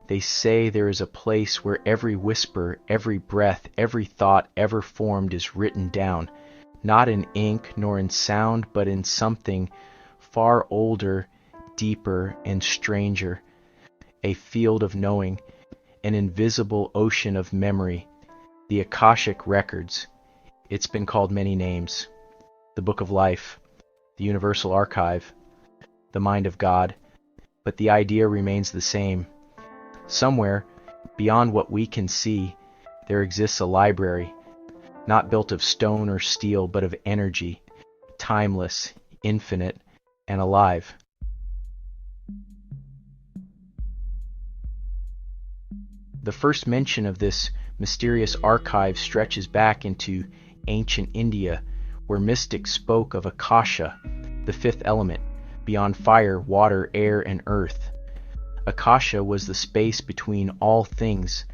They say there is a place where every whisper, every breath, every thought ever formed is written down, not in ink nor in sound, but in something far older, deeper, and stranger, a field of knowing, an invisible ocean of memory, the Akashic Records. It's been called many names: the Book of Life, the Universal Archive, the Mind of God, but the idea remains the same. Somewhere, beyond what we can see, there exists a library, not built of stone or steel, but of energy, timeless, infinite, and alive. The first mention of this mysterious archive stretches back into ancient India, where mystics spoke of Akasha, the fifth element, beyond fire, water, air, and earth. Akasha was the space between all things,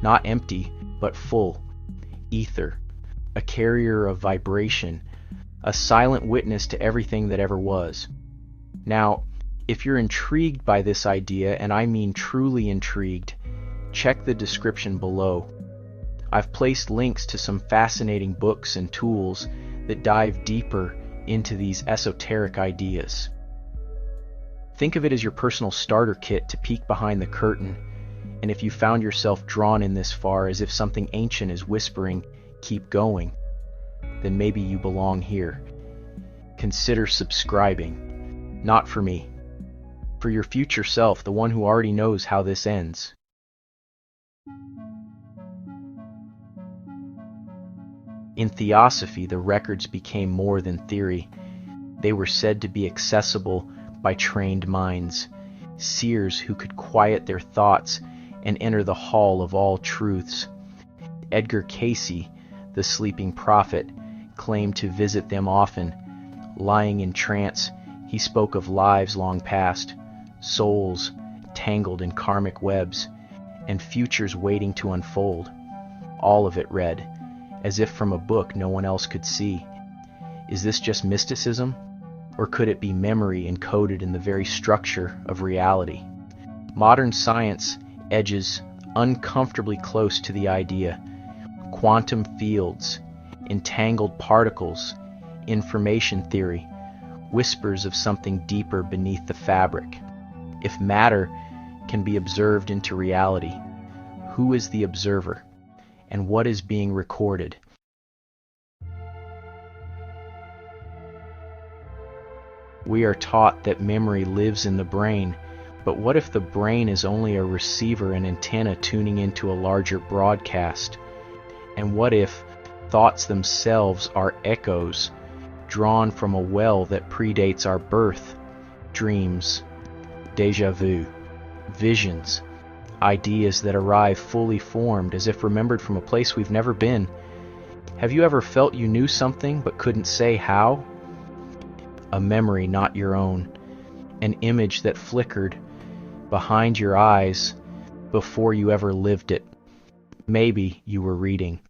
not empty, but full, ether, a carrier of vibration, a silent witness to everything that ever was. Now, if you're intrigued by this idea, and I mean truly intrigued, check the description below. I've placed links to some fascinating books and tools that dive deeper into these esoteric ideas. Think of it as your personal starter kit to peek behind the curtain, and if you found yourself drawn in this far as if something ancient is whispering, "Keep going," then maybe you belong here. Consider subscribing. Not for me. For your future self, the one who already knows how this ends. In Theosophy, the records became more than theory. They were said to be accessible by trained minds, seers who could quiet their thoughts and enter the hall of all truths. Edgar Cayce, the sleeping prophet, claimed to visit them often. Lying in trance, he spoke of lives long past, souls tangled in karmic webs, and futures waiting to unfold. All of it read, as if from a book no one else could see. Is this just mysticism? Or could it be memory encoded in the very structure of reality? Modern science edges uncomfortably close to the idea. Quantum fields, entangled particles, information theory, whispers of something deeper beneath the fabric. If matter can be observed into reality, who is the observer, and what is being recorded? We are taught that memory lives in the brain, but what if the brain is only a receiver and antenna tuning into a larger broadcast? And what if thoughts themselves are echoes drawn from a well that predates our birth? Dreams, déjà vu, visions, ideas that arrive fully formed as if remembered from a place we've never been. Have you ever felt you knew something but couldn't say how? A memory not your own, an image that flickered behind your eyes before you ever lived it. Maybe you were reading.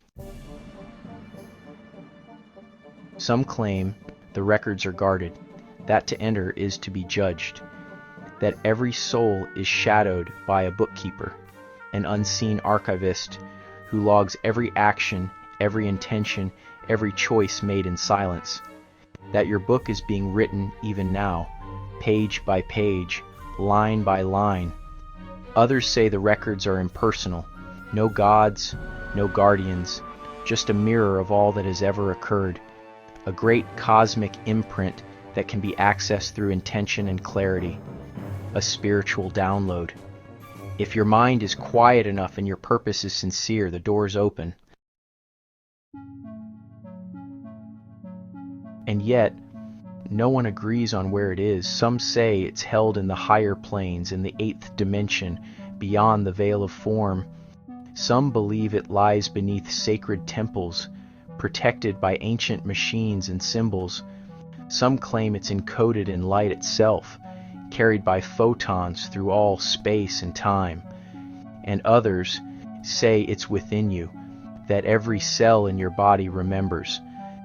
Some claim the records are guarded, that to enter is to be judged, that every soul is shadowed by a bookkeeper, an unseen archivist who logs every action, every intention, every choice made in silence, that your book is being written even now, page by page, line by line. Others say the records are impersonal, no gods, no guardians, just a mirror of all that has ever occurred, a great cosmic imprint that can be accessed through intention and clarity, a spiritual download. If your mind is quiet enough and your purpose is sincere, the door's open. And yet, no one agrees on where it is. Some say it's held in the higher planes, in the 8th dimension, beyond the veil of form. Some believe it lies beneath sacred temples, protected by ancient machines and symbols. Some claim it's encoded in light itself, carried by photons through all space and time. And others say it's within you, that every cell in your body remembers,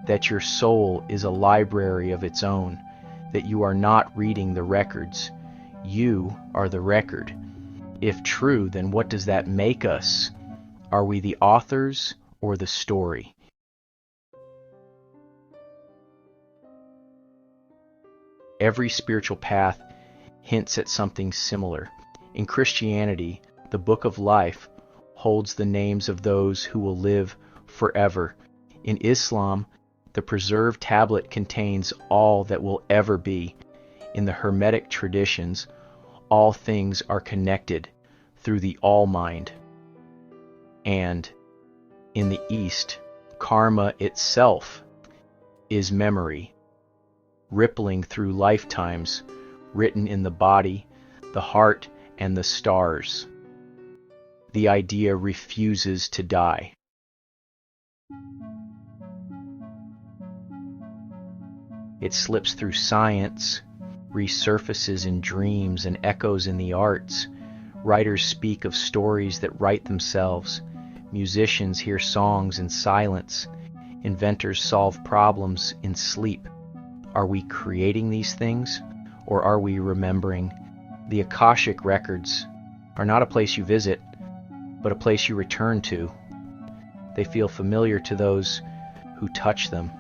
that your soul is a library of its own, that you are not reading the records. You are the record. If true, then what does that make us? Are we the authors or the story? Every spiritual path hints at something similar. In Christianity, the Book of Life holds the names of those who will live forever. In Islam, the preserved tablet contains all that will ever be. In the Hermetic traditions, all things are connected through the All-Mind. And in the East, karma itself is memory, rippling through lifetimes, written in the body, the heart, and the stars. The idea refuses to die. It slips through science, resurfaces in dreams, and echoes in the arts. Writers speak of stories that write themselves. Musicians hear songs in silence. Inventors solve problems in sleep. Are we creating these things, or are we remembering? The Akashic Records are not a place you visit, but a place you return to. They feel familiar to those who touch them.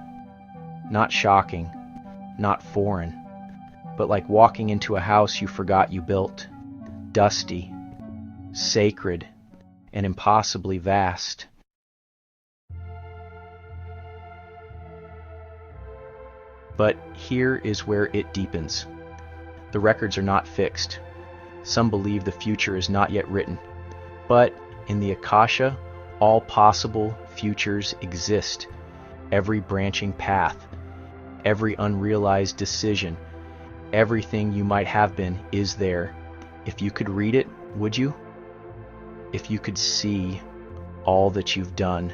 Not shocking, not foreign, but like walking into a house you forgot you built. Dusty, sacred, and impossibly vast. But here is where it deepens. The records are not fixed. Some believe the future is not yet written. But in the Akasha, all possible futures exist. Every branching path, every unrealized decision, everything you might have been is there. If you could read it, would you? If you could see all that you've done,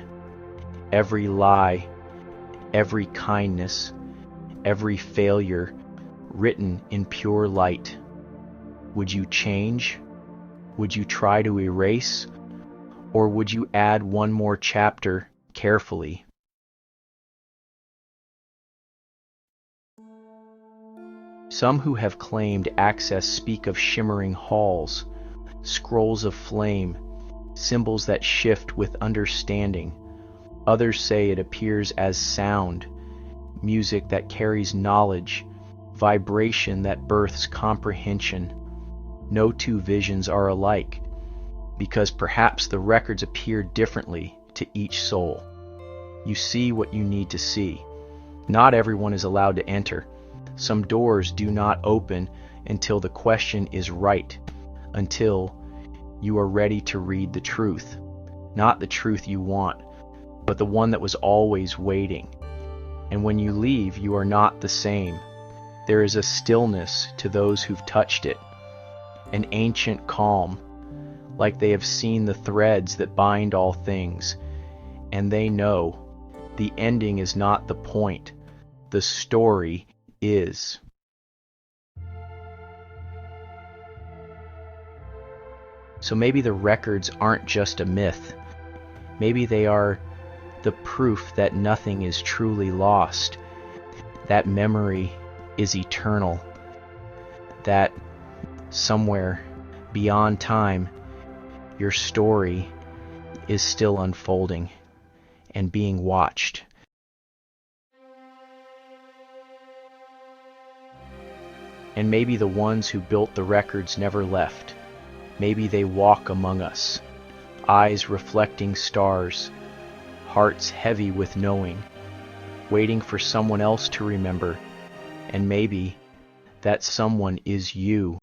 every lie, every kindness, every failure written in pure light, would you change? Would you try to erase? Or would you add one more chapter carefully? Some who have claimed access speak of shimmering halls, scrolls of flame, symbols that shift with understanding. Others say it appears as sound, music that carries knowledge, vibration that births comprehension. No two visions are alike, because perhaps the records appear differently to each soul. You see what you need to see. Not everyone is allowed to enter. Some doors do not open until the question is right, until you are ready to read the truth. Not the truth you want, but the one that was always waiting. And when you leave, you are not the same. There is a stillness to those who've touched it, an ancient calm, like they have seen the threads that bind all things, and they know the ending is not the point, the story is. So maybe the records aren't just a myth. Maybe they are the proof that nothing is truly lost, that memory is eternal, that somewhere beyond time, your story is still unfolding and being watched. And maybe the ones who built the records never left. Maybe they walk among us, eyes reflecting stars, hearts heavy with knowing, waiting for someone else to remember, and maybe that someone is you.